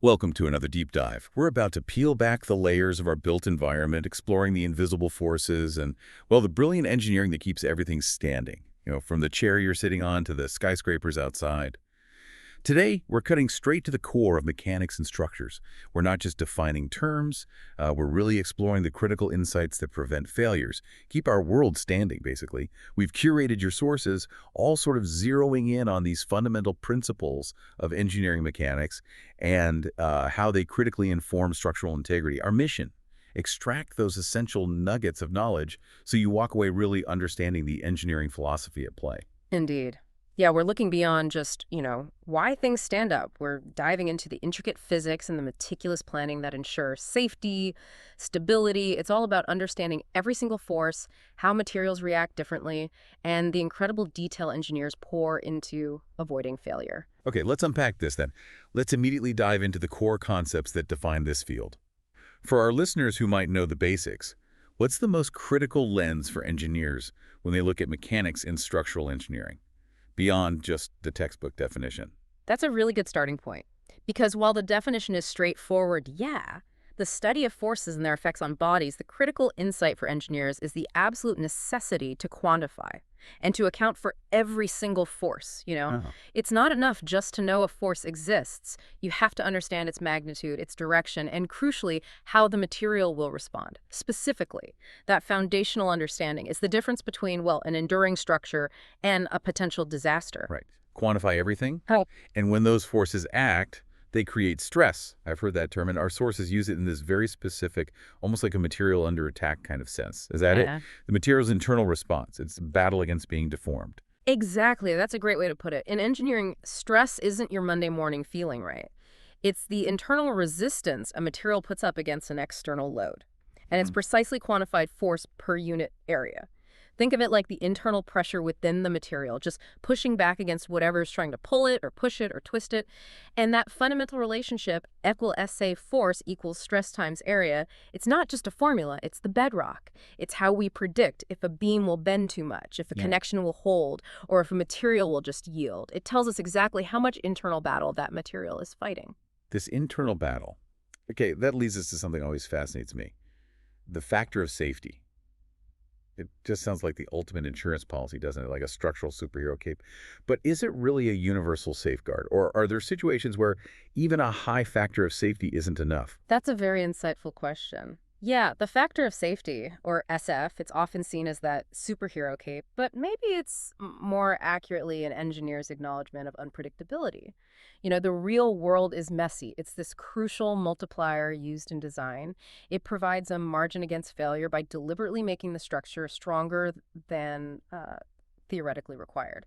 Welcome to another deep dive. We're about to peel back the layers of our built environment, exploring the invisible forces and, well, the brilliant engineering that keeps everything standing, from the chair you're sitting on to the skyscrapers outside. Today, we're cutting straight to the core of mechanics and structures. We're not just defining terms, we're really exploring the critical insights that prevent failures, keep our world standing, basically. We've curated your sources, all sort of zeroing in on these fundamental principles of engineering mechanics and how they critically inform structural integrity. Our mission, extract those essential nuggets of knowledge so you walk away really understanding the engineering philosophy at play. Indeed. Yeah, we're looking beyond just, why things stand up. We're diving into the intricate physics and the meticulous planning that ensure safety, stability. It's all about understanding every single force, how materials react differently, and the incredible detail engineers pour into avoiding failure. Okay, let's unpack this then. Let's immediately dive into the core concepts that define this field. For our listeners who might know the basics, what's the most critical lens for engineers when they look at mechanics in structural engineering, beyond just the textbook definition? That's a really good starting point. Because while the definition is straightforward, yeah, the study of forces and their effects on bodies, the critical insight for engineers is the absolute necessity to quantify and to account for every single force. Oh, It's not enough just to know a force exists. You have to understand its magnitude, its direction, and crucially, how the material will respond. Specifically, that foundational understanding is the difference between, well, an enduring structure and a potential disaster. right. Quantify everything. Oh, And when those forces act, they create stress. I've heard that term, and our sources use it in this very specific, almost like a material under attack kind of sense. Is that it? yeah. The material's internal response. It's a battle against being deformed. Exactly. That's a great way to put it. In engineering, stress isn't your Monday morning feeling, right? It's the internal resistance a material puts up against an external load. And it's Hmm. precisely quantified force per unit area. Think of it like the internal pressure within the material, just pushing back against whatever is trying to pull it or push it or twist it. And that fundamental relationship, equal SA force equals stress times area, it's not just a formula, it's the bedrock. It's how we predict if a beam will bend too much, if a Yeah. connection will hold, or if a material will just yield. It tells us exactly how much internal battle that material is fighting. This internal battle. Okay, that leads us to something that always fascinates me. The factor of safety. It just sounds like the ultimate insurance policy, doesn't it? Like a structural superhero cape. But is it really a universal safeguard? Or are there situations where even a high factor of safety isn't enough? That's a very insightful question. Yeah, the factor of safety, or SF, it's often seen as that superhero cape, but maybe it's more accurately an engineer's acknowledgement of unpredictability. The real world is messy. It's this crucial multiplier used in design. It provides a margin against failure by deliberately making the structure stronger than theoretically required.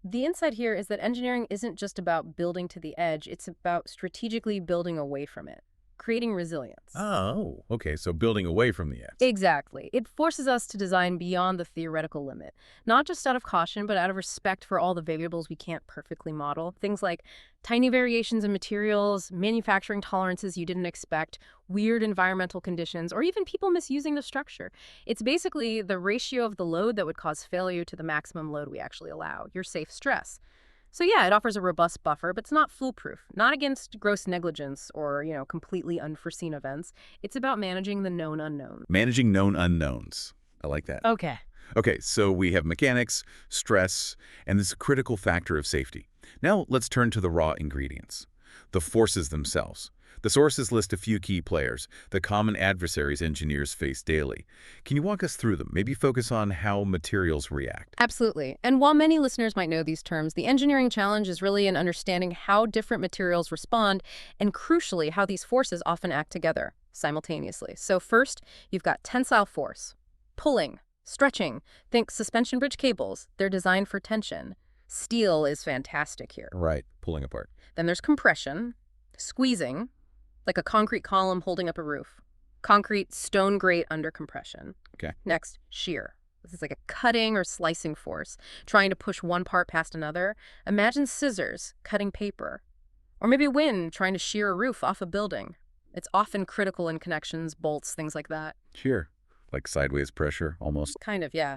The insight here is that engineering isn't just about building to the edge, it's about strategically building away from it, creating resilience. Oh, okay. So building away from the edge. Exactly. It forces us to design beyond the theoretical limit, not just out of caution, but out of respect for all the variables we can't perfectly model. Things like tiny variations in materials, manufacturing tolerances you didn't expect, weird environmental conditions, or even people misusing the structure. It's basically the ratio of the load that would cause failure to the maximum load we actually allow, your safe stress. So yeah, it offers a robust buffer, but it's not foolproof. Not against gross negligence or, completely unforeseen events. It's about managing the known unknowns. Managing known unknowns. I like that. Okay. Okay, so we have mechanics, stress, and this critical factor of safety. Now let's turn to the raw ingredients, the forces themselves. The sources list a few key players, the common adversaries engineers face daily. Can you walk us through them? Maybe focus on how materials react. Absolutely. And while many listeners might know these terms, the engineering challenge is really in understanding how different materials respond and, crucially, how these forces often act together simultaneously. So first, you've got tensile force, pulling, stretching. Think suspension bridge cables. They're designed for tension. Steel is fantastic here. Right, pulling apart. Then there's compression, squeezing, like a concrete column holding up a roof. Concrete stone grate under compression. Okay. Next, shear. This is like a cutting or slicing force, trying to push one part past another. Imagine scissors cutting paper. Or maybe wind trying to shear a roof off a building. It's often critical in connections, bolts, things like that. Shear. Like sideways pressure, almost. Kind of, yeah.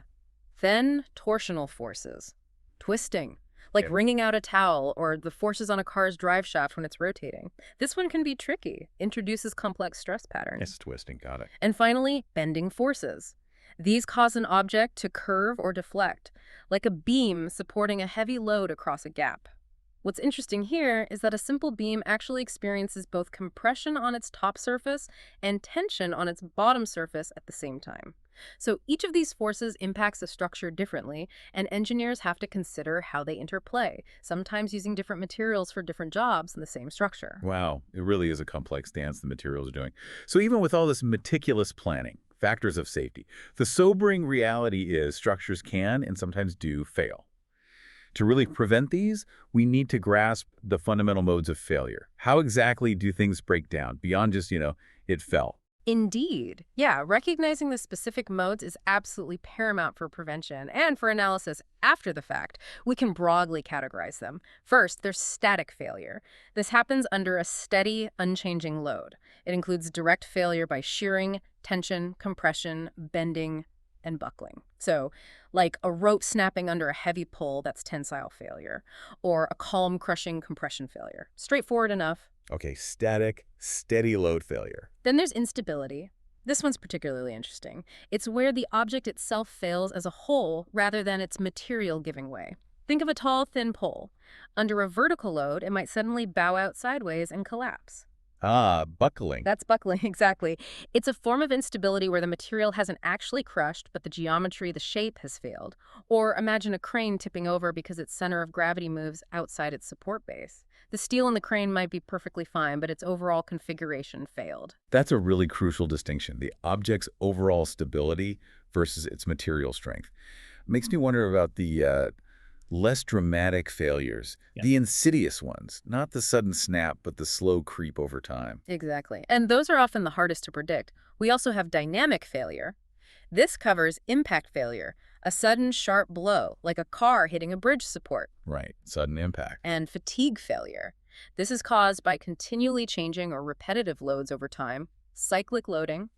Then torsional forces. Twisting. like Yeah. wringing out a towel or the forces on a car's drive shaft when it's rotating. This one can be tricky, introduces complex stress patterns. It's twisting. Got it. And finally, bending forces. These cause an object to curve or deflect, like a beam supporting a heavy load across a gap. What's interesting here is that a simple beam actually experiences both compression on its top surface and tension on its bottom surface at the same time. So each of these forces impacts the structure differently, and engineers have to consider how they interplay, sometimes using different materials for different jobs in the same structure. Wow, it really is a complex dance the materials are doing. So even with all this meticulous planning, factors of safety, the sobering reality is structures can and sometimes do fail. To really prevent these, we need to grasp the fundamental modes of failure. How exactly do things break down beyond just, it fell? Indeed. Yeah, recognizing the specific modes is absolutely paramount for prevention and for analysis after the fact. We can broadly categorize them. First, there's static failure. This happens under a steady, unchanging load. It includes direct failure by shearing, tension, compression, bending, and buckling. So, like a rope snapping under a heavy pull, that's tensile failure, or a column crushing compression failure. Straightforward enough. Okay, static, steady load failure. Then there's instability. This one's particularly interesting. It's where the object itself fails as a whole rather than its material giving way. Think of a tall, thin pole. Under a vertical load, it might suddenly bow out sideways and collapse. Ah, buckling. That's buckling, exactly. It's a form of instability where the material hasn't actually crushed, but the geometry, the shape has failed. Or imagine a crane tipping over because its center of gravity moves outside its support base. The steel in the crane might be perfectly fine, but its overall configuration failed. That's a really crucial distinction, the object's overall stability versus its material strength. Makes me wonder about the less dramatic failures, the insidious ones, not the sudden snap, but the slow creep over time. Exactly. And those are often the hardest to predict. We also have dynamic failure. This covers impact failure, a sudden sharp blow, like a car hitting a bridge support, Right, sudden impact. and fatigue failure. This is caused by continually changing or repetitive loads over time, cyclic loading.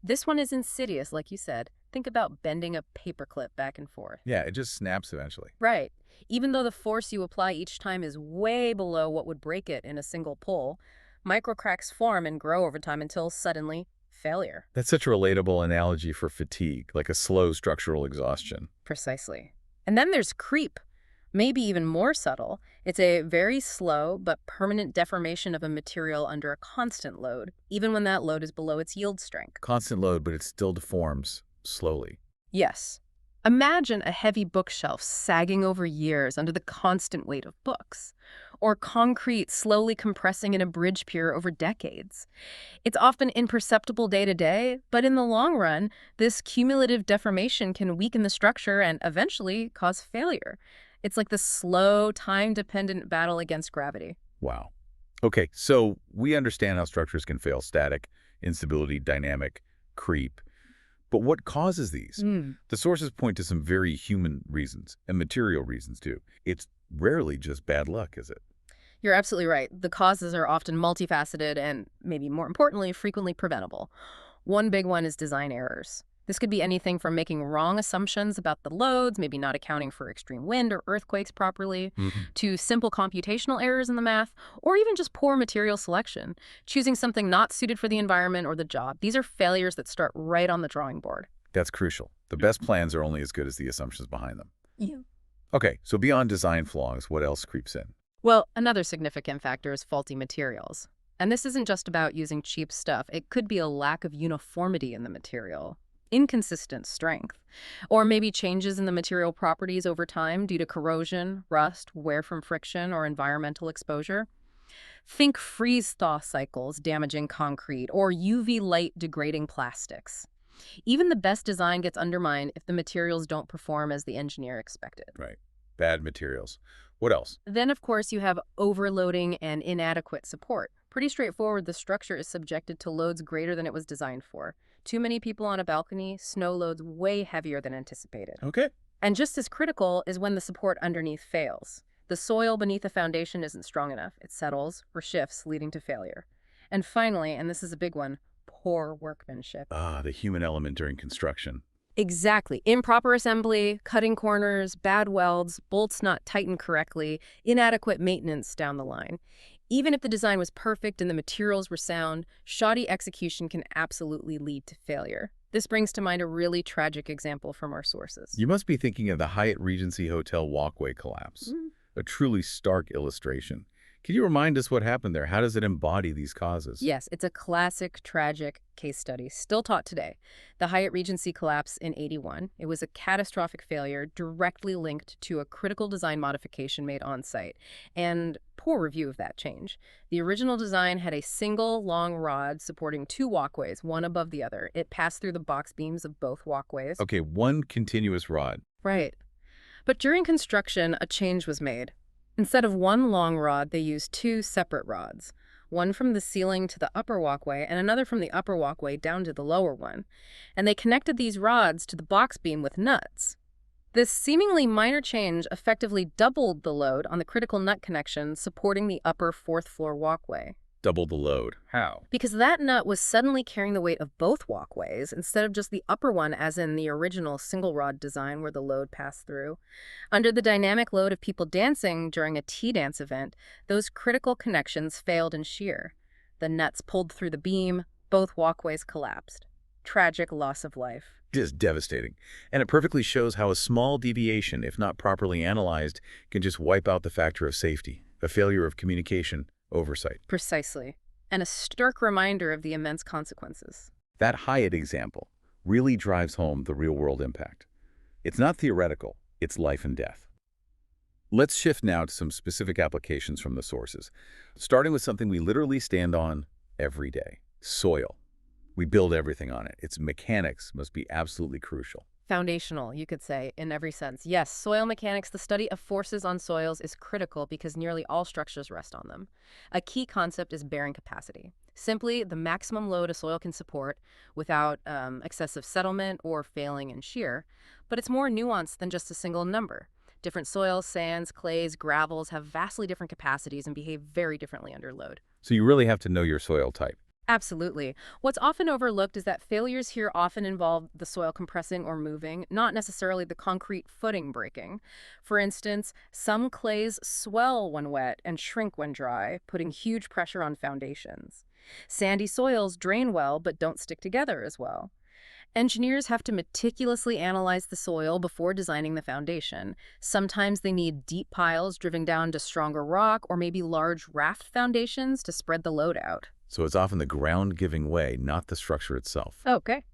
This one is insidious, like you said. Think about bending a paperclip back and forth. Yeah, it just snaps eventually. Right. Even though the force you apply each time is way below what would break it in a single pull, microcracks form and grow over time until suddenly failure. That's such a relatable analogy for fatigue, like a slow structural exhaustion. Precisely. And then there's creep, maybe even more subtle. It's a very slow but permanent deformation of a material under a constant load, even when that load is below its yield strength. Constant load, but it still deforms slowly. Yes. Imagine a heavy bookshelf sagging over years under the constant weight of books, or concrete slowly compressing in a bridge pier over decades. It's often imperceptible day to day, but in the long run, this cumulative deformation can weaken the structure and eventually cause failure. It's like the slow, time-dependent battle against gravity. Wow. Okay, so we understand how structures can fail: static, instability, dynamic, creep. But what causes these? The sources point to some very human reasons and material reasons too. It's rarely just bad luck, is it? You're absolutely right. The causes are often multifaceted and, maybe more importantly, frequently preventable. One big one is design errors. This could be anything from making wrong assumptions about the loads, maybe not accounting for extreme wind or earthquakes properly, to simple computational errors in the math, or even just poor material selection, choosing something not suited for the environment or the job. These are failures that start right on the drawing board. That's crucial. The best plans are only as good as the assumptions behind them. Yeah. Okay, so beyond design flaws, what else creeps in? Well, another significant factor is faulty materials. And this isn't just about using cheap stuff. It could be a lack of uniformity in the material, inconsistent strength, or maybe changes in the material properties over time due to corrosion, rust, wear from friction, or environmental exposure. Think freeze-thaw cycles damaging concrete or UV light degrading plastics. Even the best design gets undermined if the materials don't perform as the engineer expected. Right. Bad materials. What else? Then, of course, you have overloading and inadequate support. Pretty straightforward, the structure is subjected to loads greater than it was designed for. Too many people on a balcony, snow loads way heavier than anticipated. Okay. And just as critical is when the support underneath fails. The soil beneath the foundation isn't strong enough. It settles or shifts, leading to failure. And finally, and this is a big one, poor workmanship. Ah, the human element during construction. Exactly. Improper assembly, cutting corners, bad welds, bolts not tightened correctly, inadequate maintenance down the line. Even if the design was perfect and the materials were sound, shoddy execution can absolutely lead to failure. This brings to mind a really tragic example from our sources. You must be thinking of the Hyatt Regency Hotel walkway collapse, a truly stark illustration. Can you remind us what happened there? How does it embody these causes? Yes, it's a classic, tragic case study, still taught today. The Hyatt Regency collapse in '81. It was a catastrophic failure directly linked to a critical design modification made on site, and poor review of that change. The original design had a single long rod supporting two walkways, one above the other. It passed through the box beams of both walkways. Okay, one continuous rod. Right. But during construction, a change was made. Instead of one long rod, they used two separate rods, one from the ceiling to the upper walkway and another from the upper walkway down to the lower one. And they connected these rods to the box beam with nuts. This seemingly minor change effectively doubled the load on the critical nut connection supporting the upper fourth floor walkway. Double the load. How? Because that nut was suddenly carrying the weight of both walkways instead of just the upper one as in the original single rod design where the load passed through. Under the dynamic load of people dancing during a tea dance event, those critical connections failed in shear. The nuts pulled through the beam, both walkways collapsed. Tragic loss of life. Just devastating. And it perfectly shows how a small deviation, if not properly analyzed, can just wipe out the factor of safety, a failure of communication, oversight. Precisely. And a stark reminder of the immense consequences. That Hyatt example really drives home the real-world impact. It's not theoretical, it's life and death. Let's shift now to some specific applications from the sources, starting with something we literally stand on every day: soil. We build everything on it. Its mechanics must be absolutely crucial. Foundational, you could say, in every sense. Yes, soil mechanics, the study of forces on soils, is critical because nearly all structures rest on them. A key concept is bearing capacity. Simply, the maximum load a soil can support without excessive settlement or failing in shear. But it's more nuanced than just a single number. Different soils, sands, clays, gravels have vastly different capacities and behave very differently under load. So you really have to know your soil type. Absolutely. What's often overlooked is that failures here often involve the soil compressing or moving, not necessarily the concrete footing breaking. For instance, some clays swell when wet and shrink when dry, putting huge pressure on foundations. Sandy soils drain well but don't stick together as well. Engineers have to meticulously analyze the soil before designing the foundation. Sometimes they need deep piles driven down to stronger rock or maybe large raft foundations to spread the load out. So it's often the ground giving way, not the structure itself. Okay.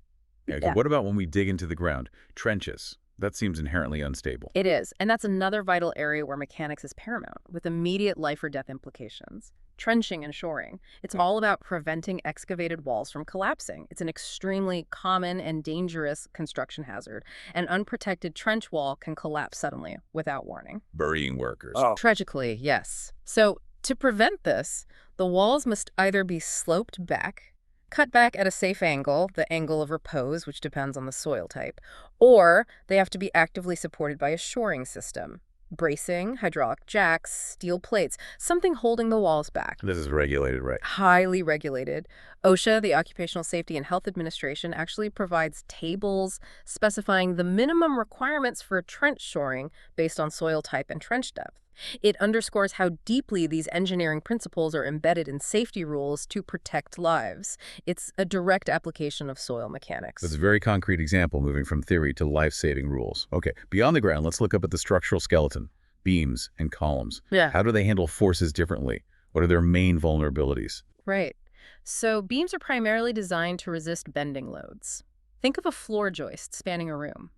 Okay, Yeah. what about when we dig into the ground? Trenches. That seems inherently unstable. It is, and that's another vital area where mechanics is paramount, with immediate life or death implications. Trenching and shoring. It's all about preventing excavated walls from collapsing. It's an extremely common and dangerous construction hazard. An unprotected trench wall can collapse suddenly without warning. Burying workers. Tragically, yes. So, to prevent this, the walls must either be sloped back, cut back at a safe angle, the angle of repose, which depends on the soil type, or they have to be actively supported by a shoring system. Bracing, hydraulic jacks, steel plates, something holding the walls back. This is regulated, right? Highly regulated. OSHA, the Occupational Safety and Health Administration, actually provides tables specifying the minimum requirements for trench shoring based on soil type and trench depth. It underscores how deeply these engineering principles are embedded in safety rules to protect lives. It's a direct application of soil mechanics. That's a very concrete example, moving from theory to life-saving rules. Okay, beyond the ground, let's look up at the structural skeleton, beams and columns. Yeah. How do they handle forces differently? What are their main vulnerabilities? Right. So beams are primarily designed to resist bending loads. Think of a floor joist spanning a room.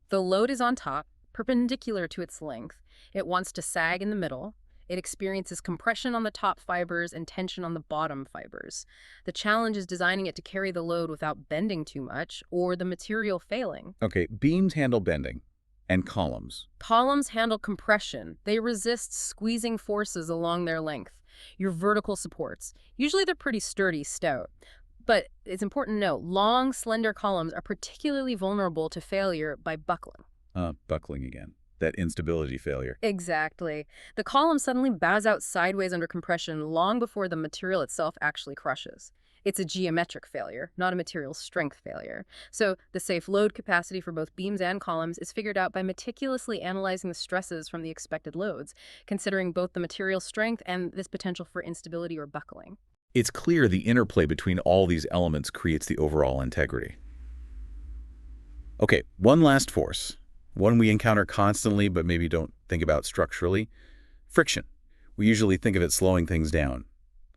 The load is on top, perpendicular to its length. It wants to sag in the middle. It experiences compression on the top fibers and tension on the bottom fibers. The challenge is designing it to carry the load without bending too much or the material failing. Okay, beams handle bending. And columns. Columns handle compression. They resist squeezing forces along their length. Your vertical supports. Usually they're pretty sturdy, stout. But it's important to note, long, slender columns are particularly vulnerable to failure by buckling. Buckling again. That instability failure. Exactly. The column suddenly bows out sideways under compression long before the material itself actually crushes. It's a geometric failure, not a material strength failure. So the safe load capacity for both beams and columns is figured out by meticulously analyzing the stresses from the expected loads, considering both the material strength and this potential for instability or buckling. It's clear the interplay between all these elements creates the overall integrity. Okay, one last force, one we encounter constantly but maybe don't think about structurally: friction. We usually think of it slowing things down.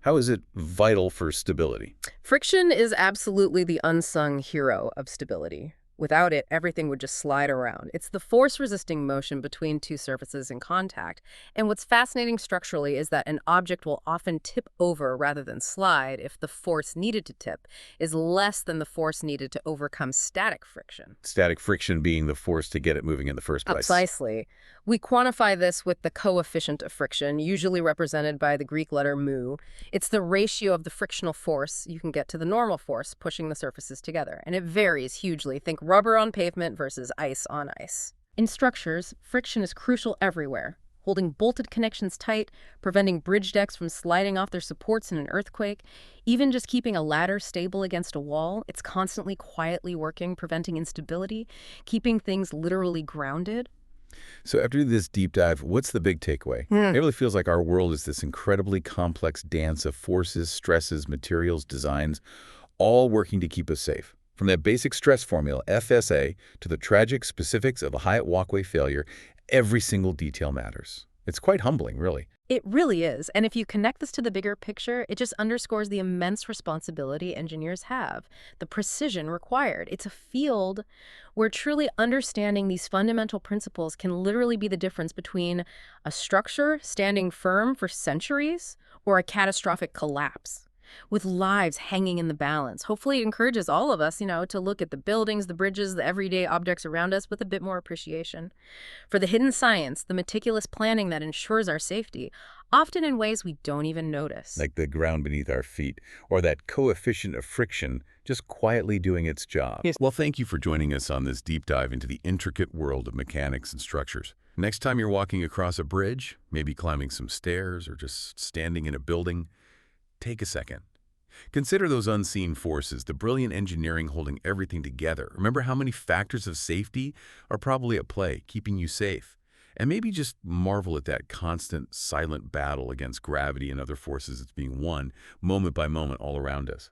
How is it vital for stability? Friction is absolutely the unsung hero of stability. Without it, everything would just slide around. It's the force-resisting motion between two surfaces in contact. And what's fascinating structurally is that an object will often tip over rather than slide if the force needed to tip is less than the force needed to overcome static friction. Static friction being the force to get it moving in the first place. Precisely. We quantify this with the coefficient of friction, usually represented by the Greek letter mu. It's the ratio of the frictional force you can get to the normal force pushing the surfaces together, and it varies hugely. Think rubber on pavement versus ice on ice. In structures, friction is crucial everywhere, holding bolted connections tight, preventing bridge decks from sliding off their supports in an earthquake, even just keeping a ladder stable against a wall. It's constantly quietly working, preventing instability, keeping things literally grounded. So after this deep dive, what's the big takeaway? It really feels like our world is this incredibly complex dance of forces, stresses, materials, designs, all working to keep us safe. From that basic stress formula, FSA, to the tragic specifics of a Hyatt Walkway failure, every single detail matters. It's quite humbling, really. It really is. And if you connect this to the bigger picture, it just underscores the immense responsibility engineers have, the precision required. It's a field where truly understanding these fundamental principles can literally be the difference between a structure standing firm for centuries or a catastrophic collapse, with lives hanging in the balance. Hopefully it encourages all of us, to look at the buildings, the bridges, the everyday objects around us with a bit more appreciation for the hidden science, the meticulous planning that ensures our safety, often in ways we don't even notice. Like the ground beneath our feet, or that coefficient of friction just quietly doing its job. Yes. Well, thank you for joining us on this deep dive into the intricate world of mechanics and structures. Next time you're walking across a bridge, maybe climbing some stairs or just standing in a building, take a second. Consider those unseen forces, the brilliant engineering holding everything together. Remember how many factors of safety are probably at play, keeping you safe. And maybe just marvel at that constant, silent battle against gravity and other forces that's being won, moment by moment, all around us.